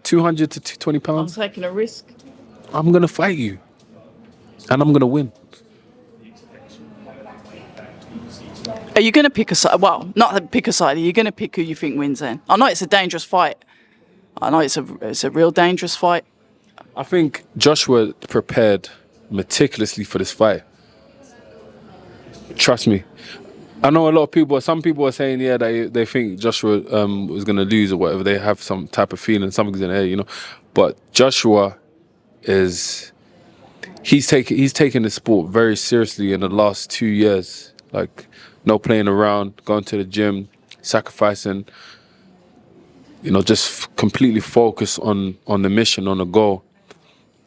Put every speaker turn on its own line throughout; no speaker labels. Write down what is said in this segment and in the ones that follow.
200 to 220
I'm
pounds.
taking a risk.
I'm going to fight you. And I'm going to win.
Are you going to pick a side? Well, not pick a side. Are you going to pick who you think wins then? I know it's a dangerous fight. I know it's a real dangerous fight.
I think Joshua prepared meticulously for this fight. Trust me. I know a lot of people, some people are saying, yeah, they think Joshua was going to lose or whatever. They have some type of feeling, something's in the air, you know. But Joshua he's taken the sport very seriously in the last 2 years. Like, no playing around, going to the gym, sacrificing, you know, just completely focused on the mission, on the goal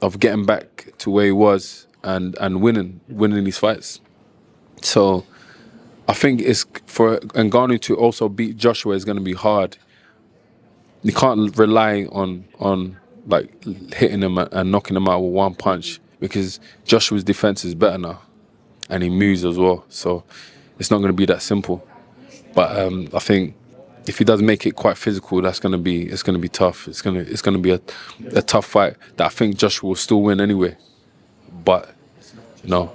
of getting back to where he was and winning these fights. So I think it's for Ngannou to also beat Joshua is going to be hard. You can't rely on like hitting him and knocking him out with one punch, because Joshua's defense is better now, and he moves as well. So it's not going to be that simple. But I think if he does make it quite physical, it's going to be tough. It's going to be a tough fight that I think Joshua will still win anyway. But you know,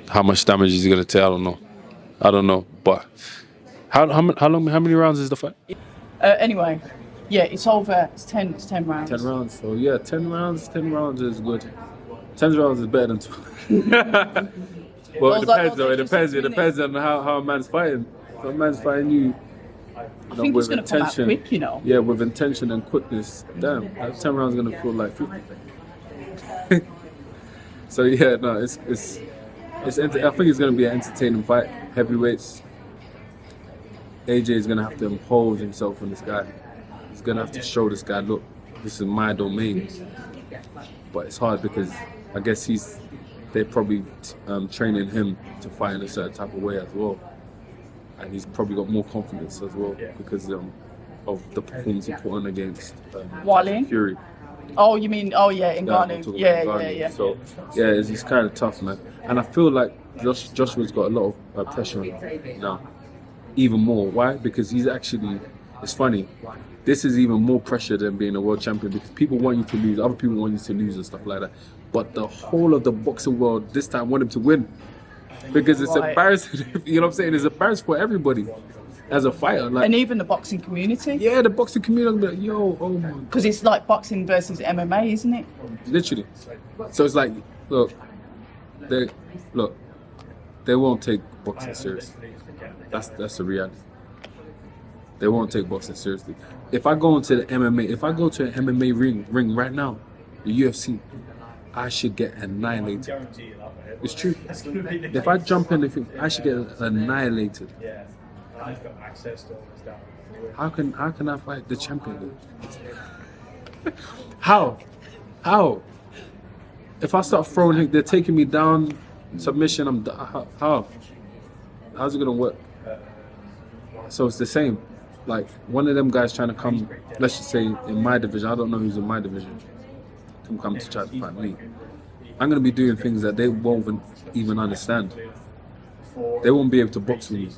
how much damage is he going to take? I don't know. But how many rounds is the fight?
Anyway, yeah, it's over. It's 10 rounds.
10 rounds. So yeah, 10 rounds is good. 10 rounds is better than 12. Well, it depends though. It depends on how a man's fighting. If a man's fighting you,
I think it's going to come out quick, you know.
Yeah, with intention and quickness. Damn, that 10 rounds is going to feel like 50. So yeah, no, it's I think it's going to be an entertaining fight. Heavyweights. AJ is going to have to impose himself on this guy. He's going to have to show this guy, look, this is my domain. But it's hard because I guess they're probably training him to fight in a certain type of way as well. And he's probably got more confidence as well because of the performance he put on against Fury.
Oh, you mean, Ngannou. Yeah.
So, yeah, it's kind of tough, man. And I feel like Joshua's got a lot of pressure on him now. Even more. Why? Because he's actually, it's funny, this is even more pressure than being a world champion, because people want you to lose, other people want you to lose and stuff like that. But the whole of the boxing world this time want him to win. Because it's embarrassing, you know what I'm saying? It's embarrassing for everybody as a fighter. Like,
and even the boxing community?
Yeah, the boxing community, like, yo, oh my.
Because it's like boxing versus MMA, isn't it?
Literally. So it's like, look, they won't take boxing seriously. That's the reality. They won't take boxing seriously. If I go to an MMA ring right now, the UFC, I should get annihilated. It's true. If I jump in, I should get annihilated. How can I fight the champion? How? If I start throwing, they're taking me down, submission. I'm how? How's it gonna work? So it's the same. Like, one of them guys trying to come, let's just say in my division, I don't know who's in my division, come to try to fight me. I'm going to be doing things that they won't even understand. They won't be able to box with me.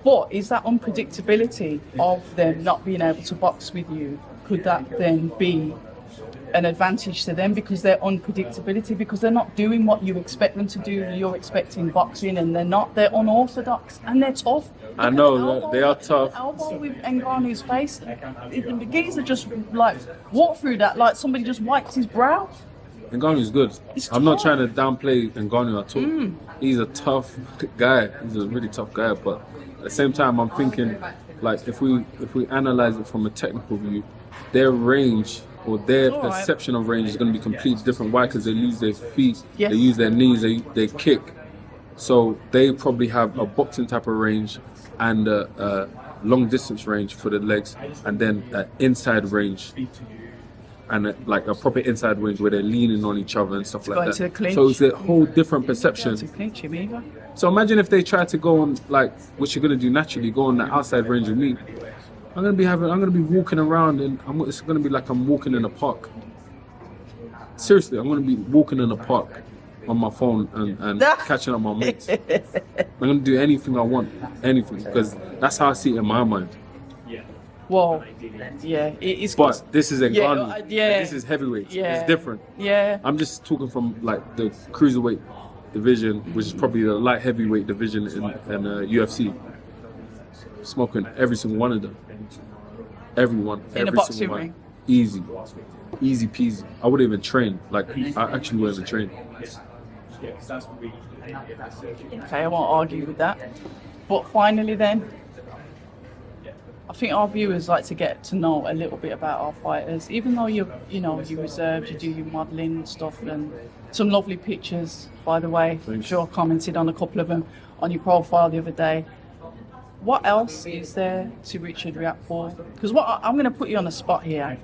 But is that unpredictability of them not being able to box with you, could that then be an advantage to them because they're unpredictability, because they're not doing what you expect them to do? You're expecting boxing and they're unorthodox and they're tough.
I know, they are tough.
The elbow with Ngannou's face, the geezer just like walked through that like somebody just wiped his brow.
Ngannou's good. I'm not trying to downplay Ngannou at all. He's a tough guy. He's a really tough guy, but at the same time I'm thinking, like, if we analyze it from a technical view, their range or their perception of range is going to be completely different. Why? Because they use their feet, they use their knees, they kick. So they probably have a boxing type of range and a long distance range for the legs, and then an inside range and like a proper inside range where they're leaning on each other and stuff like that. So it's a whole different perception. So imagine if they try to go on, like, what you're going to do naturally, go on the outside range with me. I'm gonna be walking around and it's gonna be like I'm walking in a park. Seriously, I'm gonna be walking in a park on my phone and catching up my mates. I'm gonna do anything I want, anything, because that's how I see it in my mind.
Well, yeah, it's.
But this is
yeah,
Ngannou.
yeah,
This is heavyweight.
yeah,
It's different.
Yeah.
I'm just talking from like the cruiserweight division, which is probably the light heavyweight division in UFC. Smoking every single one of them. Everyone.
In
every
a boxing
single one.
ring.
Easy peasy. I wouldn't even train. Like I actually wouldn't even train.
Okay, I won't argue with that. But finally, then, I think our viewers like to get to know a little bit about our fighters. Even though you reserved, you do your modelling and stuff, and some lovely pictures, by the way. I'm sure I commented on a couple of them on your profile the other day. What else is there to Richard Riakporhe? Because I'm going to put you on the spot here.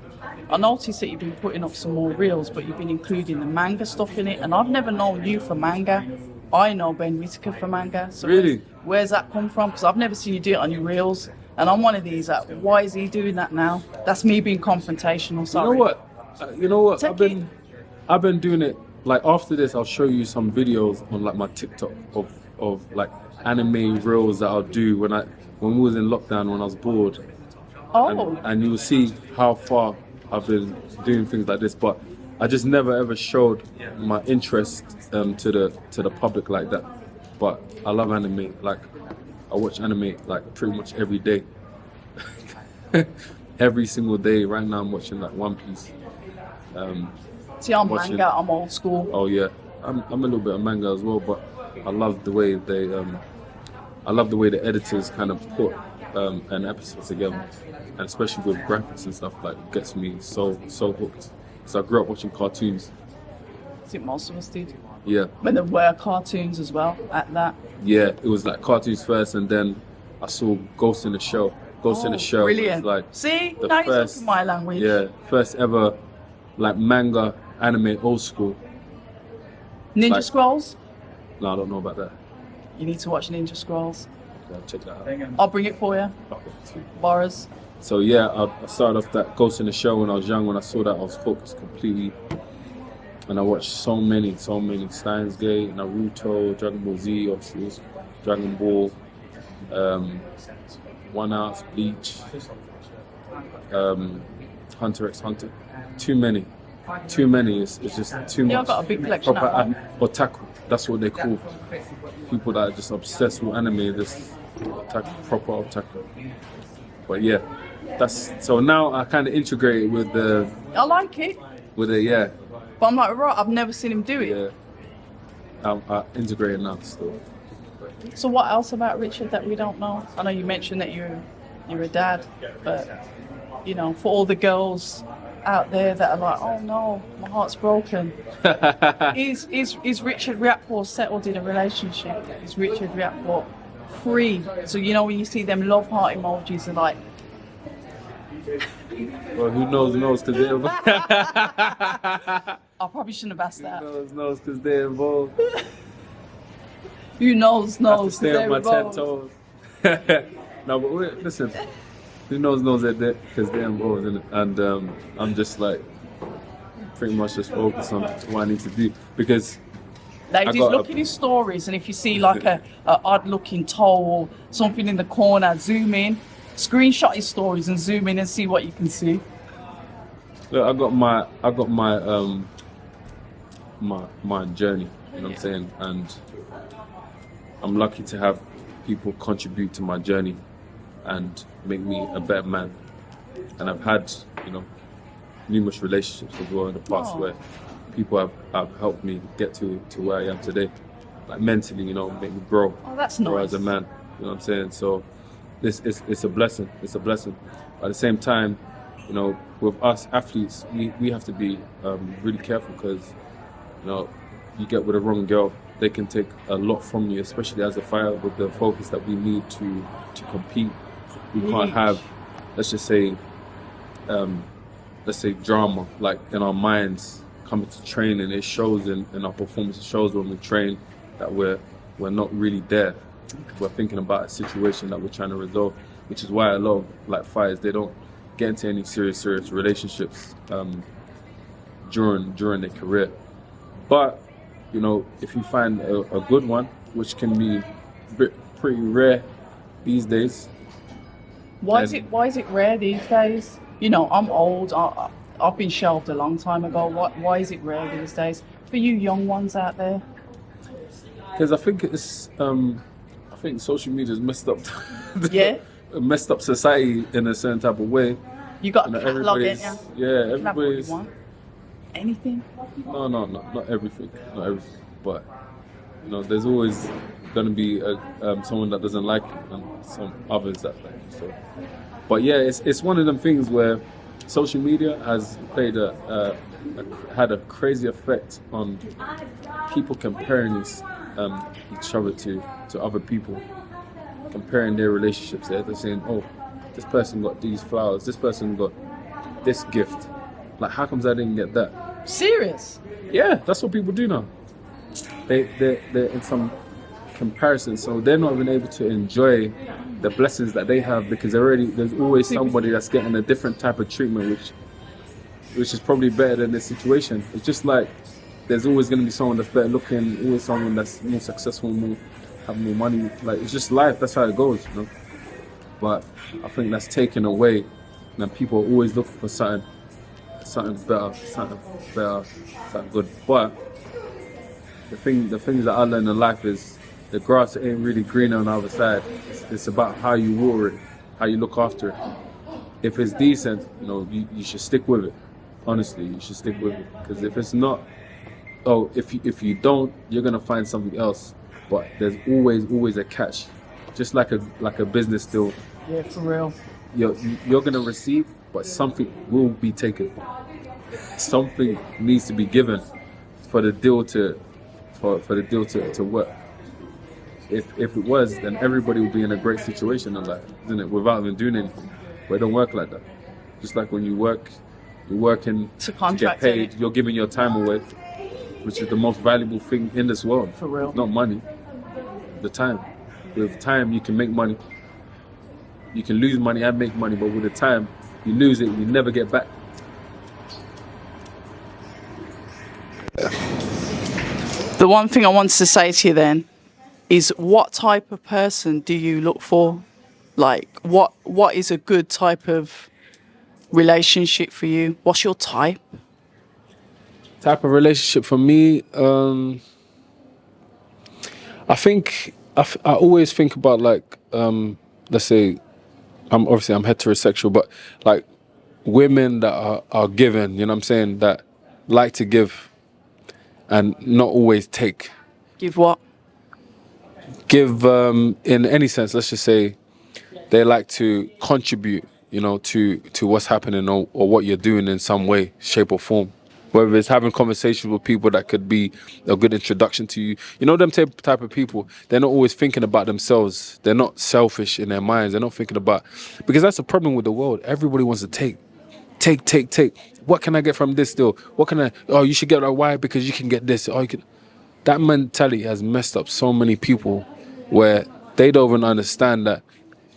I noticed that you've been putting up some more reels, but you've been including the manga stuff in it, and I've never known you for manga. I know Ben Whitaker for manga. So
really?
Where's that come from? Because I've never seen you do it on your reels, and I'm one of these. Why is he doing that now? That's me being confrontational. Sorry.
You know what?
Take
I've been doing it. Like after this, I'll show you some videos on like my TikTok of like anime reels that I'll do when we was in lockdown, when I was bored.
Oh.
And you will see how far I've been doing things like this, but I just never ever showed my interest to the public like that. But I love anime. Like I watch anime like pretty much every day. Every single day. Right now I'm watching like One Piece.
See, I'm manga. I'm old school.
Oh yeah, I'm a little bit of manga as well, but I love the way the editors kind of put an episode together, and especially with graphics and stuff, like gets me so hooked. So I grew up watching cartoons.
I think most of us did.
Yeah.
When there were cartoons as well at that.
Yeah, it was like cartoons first, and then I saw Ghost in the Shell. Ghost in the Shell.
Brilliant.
Was like
see,
the
now you're
first,
talking my language.
Yeah, first ever like manga anime old school.
Ninja Scrolls.
No, I don't know about that.
You need to watch Ninja Scrolls.
I'll check that out.
I'll bring it for you.
Okay, sweet.
Boris.
So yeah, I started off that Ghost in the Shell when I was young. When I saw that, I was hooked completely. And I watched so many Steins Gate, Naruto, Dragon Ball Z, obviously, Dragon Ball, One House, Bleach, Hunter x Hunter. Too many. It's just too much.
Yeah, I've got a big collection
Proper
at home.
otaku. That's what they call people that are just obsessed with anime. This otaku, proper otaku. But yeah, that's so now I kind of integrate it with the.
I like it.
With it, yeah.
But I'm like, right, I've never seen him do it.
Yeah. I integrate it now still.
So what else about Richard that we don't know? I know you mentioned that you're a dad, but you know, for all the girls out there that are like, oh no, my heart's broken. Is Richard Riakporhe settled in a relationship? Is Richard Riakporhe free? So you know when you see them love heart emojis, they're like.
Well, who knows because they're involved.
I probably shouldn't have asked that.
Who knows because they're involved.
Who knows
I have to stay
they're
on my 10
involved.
toes. No, but listen. Who knows that because they're involved in it, and I'm just like pretty much just focused on what I need to do because.
Ladies, look at his stories, and if you see like a odd-looking toe or something in the corner, zoom in, screenshot his stories, and zoom in and see what you can see.
Look, I got my journey. You know what I'm saying, and I'm lucky to have people contribute to my journey and make me a better man. And I've had, numerous relationships as well in the past where people have helped me get to where I am today, like mentally, make me grow.
Oh, that's
grow
nice.
as a man. You know what I'm saying? So it's a blessing. It's a blessing. But at the same time, with us athletes, we have to be really careful because, you get with a wrong girl, they can take a lot from you, especially as a fighter with the focus that we need to compete. We can't have, let's say drama, like in our minds coming to training. It shows in our performance. It shows when we train that we're not really there. We're thinking about a situation that we're trying to resolve, which is why a lot of fighters, they don't get into any serious relationships during their career. But if you find a good one, which can be pretty rare these days,
Why is it rare these days? You know, I'm old. I've been shelved a long time ago. Why is it rare these days for you young ones out there?
Because I think it's I think social media's messed up
Yeah,
messed up society in a certain type of way.
you got
You
a
know,
catalog, ain't
everybody's
you?
yeah,
You can have what you
everybody's
want. Anything.
no, not everything, not everything. But you know, there's always gonna be someone that doesn't like it and some others that like it. So, but yeah, it's one of them things where social media has played had a crazy effect on people comparing each other to other people, comparing their relationships. They're saying, oh, this person got these flowers, this person got this gift. Like, how comes I didn't get that?
Serious.
Yeah, that's what people do now. They're in some comparison, so they're not even able to enjoy the blessings that they have because there's always somebody that's getting a different type of treatment, which is probably better than their situation. It's just like there's always going to be someone that's better looking, always someone that's more successful, have more money. Like, it's just life. That's how it goes, you know. But I think that's taken away, and people are always looking for something better, something good. But the things that I learned in life is the grass ain't really greener on the other side. It's about how you water it, how you look after it. If it's decent, you know, you should stick with it. Honestly, you should stick with it, because if it's not, if you don't, you're gonna find something else. But there's always a catch, just like a business deal.
Yeah, for real.
You're gonna receive, but something will be taken. Something needs to be given for the deal to work. If it was, then everybody would be in a great situation in life, isn't it? Without even doing anything. But it don't work like that. Just like when you work, you're working
It's a
to
contract,
get paid.
innit?
You're giving your time away, which is the most valuable thing in this world.
For real.
Not money. The time. With time, you can make money. You can lose money and make money, but with the time, you lose it, you never get back.
The one thing I wanted to say to you then is, what type of person do you look for? Like, what is a good type of relationship for you? What's your type?
Type of relationship for me, I think I always think about, like, let's say I'm heterosexual, but like women that are given, you know what I'm saying, that like to give and not always take.
Give what?
Give in any sense, let's just say they like to contribute, you know, to what's happening or what you're doing in some way, shape or form. Whether it's having conversations with people that could be a good introduction to you. You know, them type of people, they're not always thinking about themselves. They're not selfish in their minds. They're not thinking about, because that's the problem with the world. Everybody wants to take. What can I get from this deal? What can I, oh, you should get that. Why? Because you can get this. Oh, you can. That mentality has messed up so many people where they don't even understand that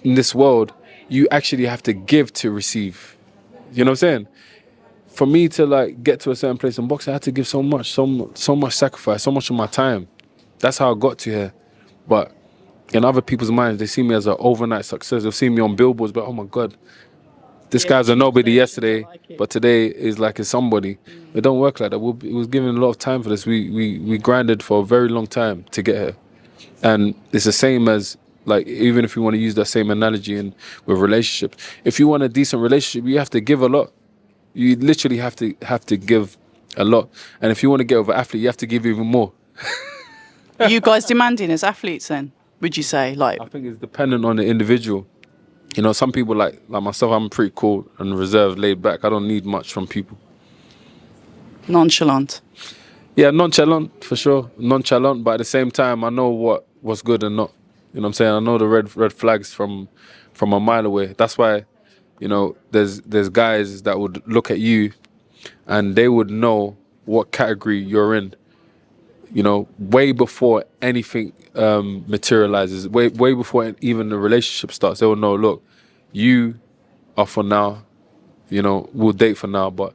in this world, you actually have to give to receive. You know what I'm saying? For me to like get to a certain place in boxing, I had to give so much sacrifice, so much of my time. That's how I got to here. But in other people's minds, they see me as an overnight success. They'll see me on billboards, but oh my God, this guy's a nobody yesterday, but today is like a somebody. It don't work like that. It was given a lot of time for this. We grinded for a very long time to get here. And it's the same as, like, even if you want to use that same analogy with relationships, if you want a decent relationship, you have to give a lot. You literally have to give a lot. And if you want to get over an athlete, you have to give even more.
Are you guys demanding as athletes then, would you say? Like,
I think it's dependent on the individual. You know, some people like myself, I'm pretty cool and reserved, laid back. I don't need much from people.
nonchalant?
Yeah, nonchalant for sure. Nonchalant, but at the same time, I know what's good and not. You know what I'm saying? I know the red flags from a mile away. That's why, you know, there's guys that would look at you and they would know what category you're in, you know, way before anything materializes, way before even the relationship starts. They will know, look, you are for now, you know, we'll date for now, but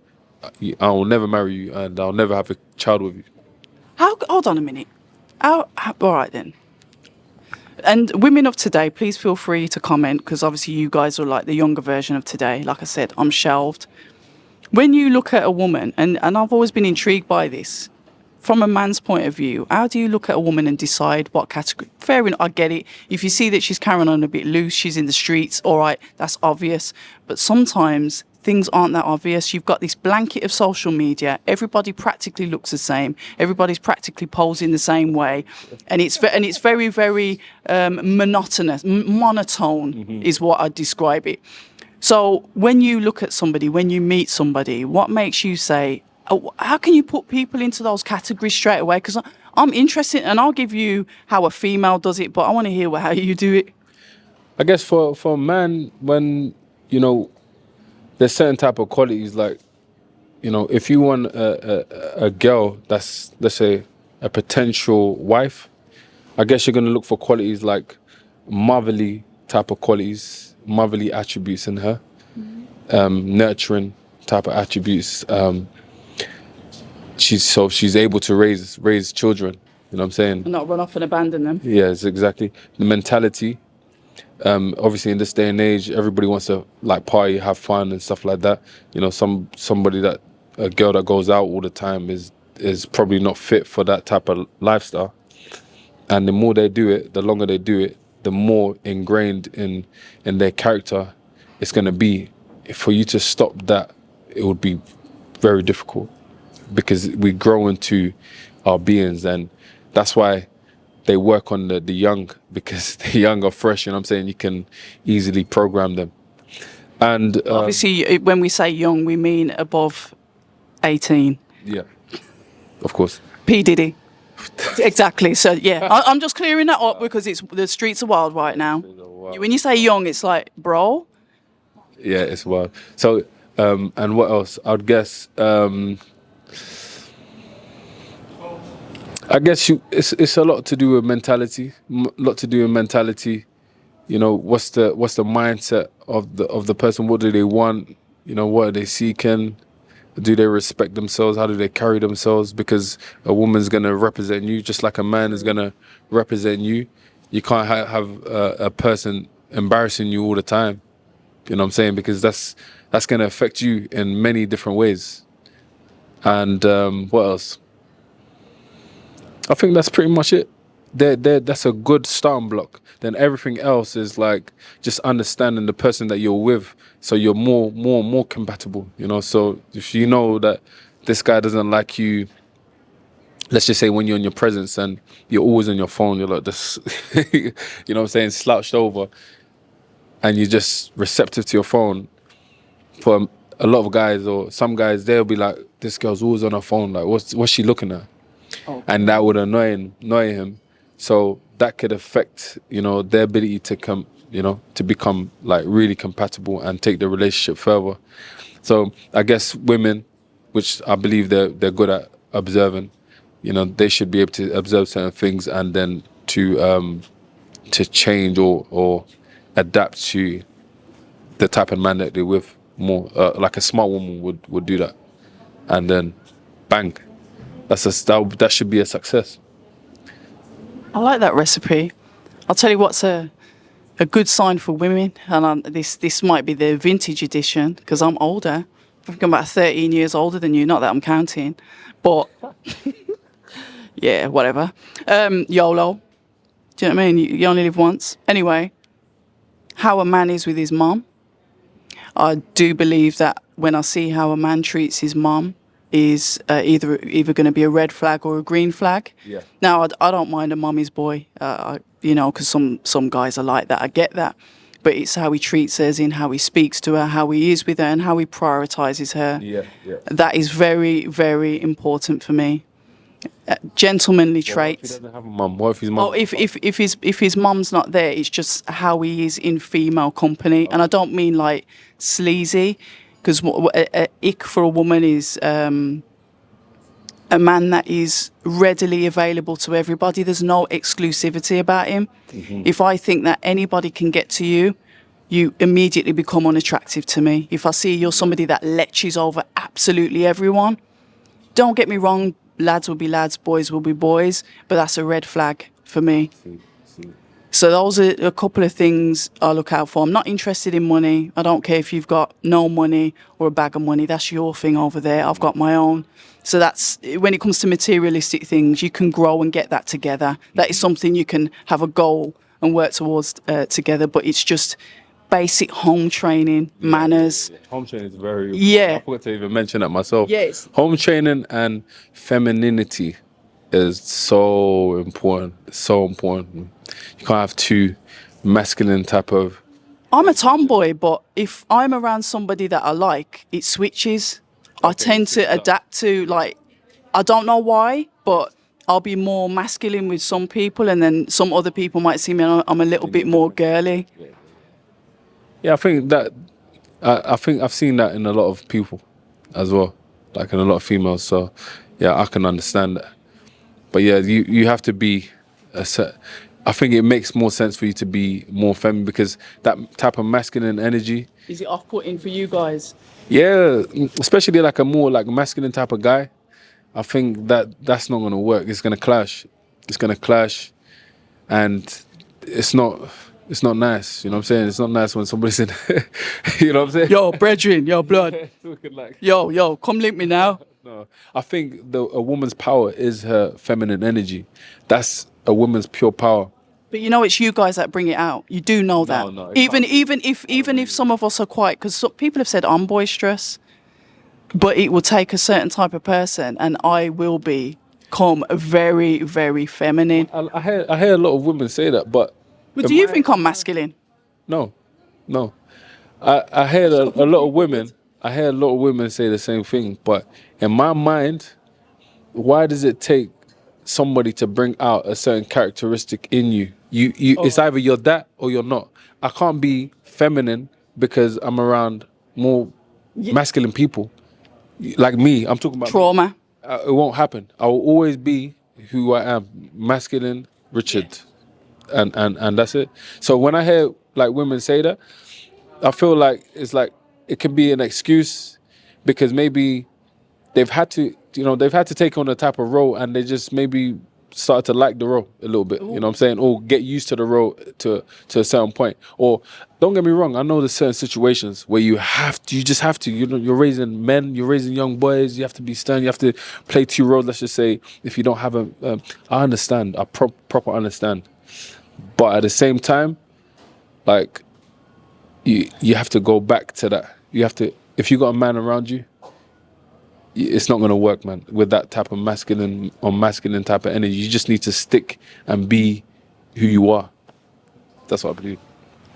I will never marry you and I'll never have a child with you.
Hold on a minute. All right then. And women of today, please feel free to comment, because obviously you guys are like the younger version of today. Like I said, I'm shelved. When you look at a woman, and I've always been intrigued by this, from a man's point of view, how do you look at a woman and decide what category? Fair enough, I get it. If you see that she's carrying on a bit loose, she's in the streets, all right, that's obvious. But sometimes things aren't that obvious. You've got this blanket of social media. Everybody practically looks the same. Everybody's practically posing the same way, and it's very, very monotone is what I'd describe it. So when you look at somebody, when you meet somebody, what makes you say, oh, how can you put people into those categories straight away? Because I'm interested, and I'll give you how a female does it, but I want to hear how you do it.
I guess for a man, when, you know, there's certain type of qualities, like, you know, if you want a girl that's, let's say, a potential wife, I guess you're going to look for qualities like motherly type of qualities, motherly attributes in her, nurturing type of attributes. She's able to raise children. You know what I'm saying?
And not run off and abandon them.
Yes, exactly. The mentality. Obviously, in this day and age, everybody wants to like party, have fun, and stuff like that. You know, a girl that goes out all the time is probably not fit for that type of lifestyle. And the more they do it, the longer they do it, the more ingrained in their character it's going to be. For you to stop that, it would be very difficult, because we grow into our beings, and that's why they work on the young, because the young are fresh. You know what I'm saying? You can easily program them. And
obviously, when we say young, we mean above 18.
Yeah, of course.
P. Diddy. Exactly. So yeah, I'm just clearing that up, because the streets are wild right now. When you say young, it's like, bro.
Yeah, it's wild. So, and what else? I'd guess. I guess it's a lot to do with mentality. You know, what's the mindset of the person? What do they want? You know, what are they seeking? Do they respect themselves? How do they carry themselves? Because a woman's gonna represent you just like a man is gonna represent you. You can't have a person embarrassing you all the time. You know what I'm saying? Because that's gonna affect you in many different ways. And what else? I think that's pretty much it. That's a good starting block. Then everything else is like just understanding the person that you're with, so you're more compatible. You know, so if you know that this guy doesn't like you, let's just say when you're in your presence and you're always on your phone, you're like this, you know what I'm saying, slouched over, and you're just receptive to your phone. For a lot of guys, or some guys, they'll be like, this girl's always on her phone, like what's she looking at? Oh. And that would annoy him. So that could affect, you know, their ability to become like really compatible and take the relationship further. So I guess women, which I believe they're good at observing, you know, they should be able to observe certain things and then to change or adapt to the type of man that they're with more. Like a smart woman would do that, and then bang. That should be a success.
I like that recipe. I'll tell you what's a good sign for women, and this might be the vintage edition, because I'm older. I think I'm about 13 years older than you, not that I'm counting, but yeah, whatever. YOLO. Do you know what I mean? You only live once. Anyway, how a man is with his mum. I do believe that when I see how a man treats his mum, is either going to be a red flag or a green flag.
Yeah.
Now, I don't mind a mummy's boy, you know, because some guys are like that. I get that. But it's how he treats her, in how he speaks to her, how he is with her, and how he prioritises her.
Yeah, yeah.
That is very, very important for me. Gentlemanly traits.
What if he doesn't have a mum? What if his mum?
Oh, if his mum's not there, it's just how he is in female company. And I don't mean like sleazy, because ick for a woman is a man that is readily available to everybody. There's no exclusivity about him. Mm-hmm. If I think that anybody can get to you, you immediately become unattractive to me. If I see you're somebody that leches over absolutely everyone, don't get me wrong, lads will be lads, boys will be boys, but that's a red flag for me. So those are a couple of things I look out for. I'm not interested in money. I don't care if you've got no money or a bag of money. That's your thing over there. I've got my own. So that's when it comes to materialistic things, you can grow and get that together. That is something you can have a goal and work towards together. But it's just basic home training, manners.
Home training is very important.
Yeah.
I forgot to even mention that myself.
Yes.
Home training and femininity is so important. It's so important. You can't have two masculine type of.
I'm a tomboy, but if I'm around somebody that I like, it switches. I tend to adapt to, like, I don't know why, but I'll be more masculine with some people, and then some other people might see me and I'm a little bit more girly.
Yeah, I think that. I think I've seen that in a lot of people as well, like in a lot of females. So, yeah, I can understand that. But yeah, you have to be a set. I think it makes more sense for you to be more feminine because that type of masculine energy.
Is it off-putting for you guys?
Yeah, especially like a more like masculine type of guy. I think that's not gonna work. It's gonna clash. It's gonna clash, and it's not nice. You know what I'm saying? It's not nice when somebody's in. You know what I'm saying?
Yo, brethren, yo, blood.
Talking like.
Yo, come link me now.
No, I think a woman's power is her feminine energy. That's a woman's pure power.
But you know, it's you guys that bring it out. You do know that.
No,
even if some of us are quite, because people have said I'm boisterous, but it will take a certain type of person, and I will become very, very feminine.
I hear a lot of women say that, but
Do you think I'm masculine?
No. I hear a lot of women. I hear a lot of women say the same thing, but in my mind, why does it take somebody to bring out a certain characteristic in you? It's either you're that or you're not. I can't be feminine because I'm around more masculine people. Like me, I'm talking about
Trauma.
It won't happen. I will always be who I am, masculine, Richard, and that's it. So when I hear like women say that, I feel like it's like it can be an excuse because maybe they've had to take on a type of role and they just maybe started to like the role a little bit. Ooh. You know what I'm saying? Or get used to the role to a certain point. Or don't get me wrong, I know there's certain situations where you just have to. You're raising men, you're raising young boys. You have to be stern. You have to play two roles. Let's just say if you don't have I understand. I proper understand. But at the same time, like you have to go back to that. You have to, if you got a man around you, it's not gonna work, man. With that type of masculine type of energy, you just need to stick and be who you are. That's what I believe.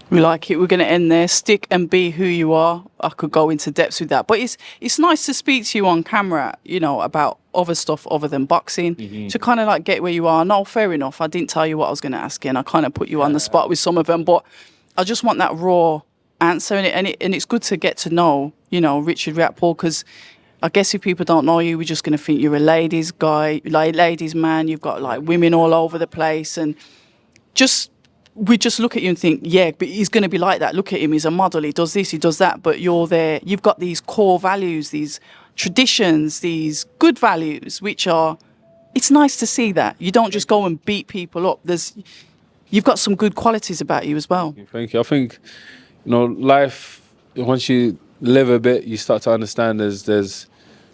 We like it. We're going to end there. Stick and be who you are. I could go into depths with that, but it's nice to speak to you on camera, about other stuff other than boxing, to kind of like get where you are. No, fair enough. I didn't tell you what I was going to ask you, and I kind of put you on the spot with some of them, but I just want that raw answer, and it's good to get to know, Richard Riakporhe, because I guess if people don't know you, we're just going to think you're a ladies guy, like ladies man. You've got like women all over the place, and we just look at you and think, yeah, but he's going to be like that. Look at him, he's a model, he does this, he does that. But you're there, you've got these core values, these traditions, these good values, it's nice to see that. You don't just go and beat people up. You've got some good qualities about you as well.
Thank you. I think, life, once you live a bit, you start to understand there's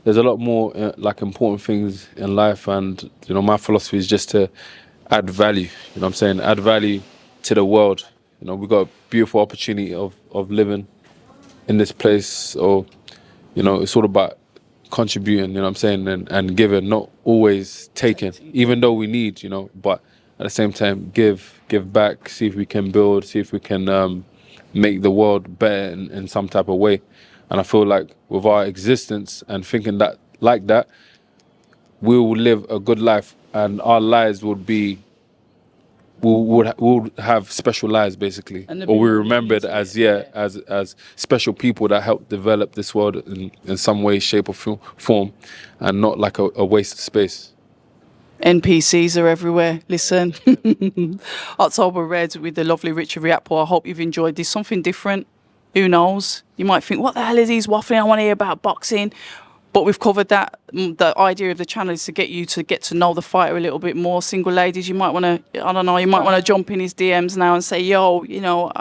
a lot more like important things in life. And, my philosophy is just to add value. You know what I'm saying? Add value to the world. We've got a beautiful opportunity of living in this place, or it's all about contributing, what I'm saying, and giving, not always taking, even though we need, but at the same time give back, see if we can build, see if we can make the world better in some type of way. And I feel like with our existence and thinking that like that, we will live a good life, and our lives would be we'll have special lives, basically, or we're remembered as special people that helped develop this world in some way, shape, or form, and not like a waste of space.
NPCs are everywhere. Listen, October Red with the lovely Richard Riakporhe. I hope you've enjoyed this. Something different. Who knows? You might think, what the hell is he waffling? I want to hear about boxing. But we've covered that. The idea of the channel is to get to know the fighter a little bit more. Single ladies, you might want to, I don't know, you might want to jump in his DMs now and say, yo, you know,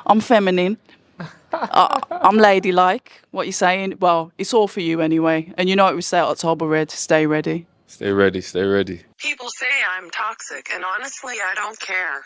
I'm feminine. I'm ladylike. What you saying? Well, it's all for you anyway. And you know what we say at October Red, stay ready.
Stay ready, stay ready.
People say I'm toxic, and honestly, I don't care.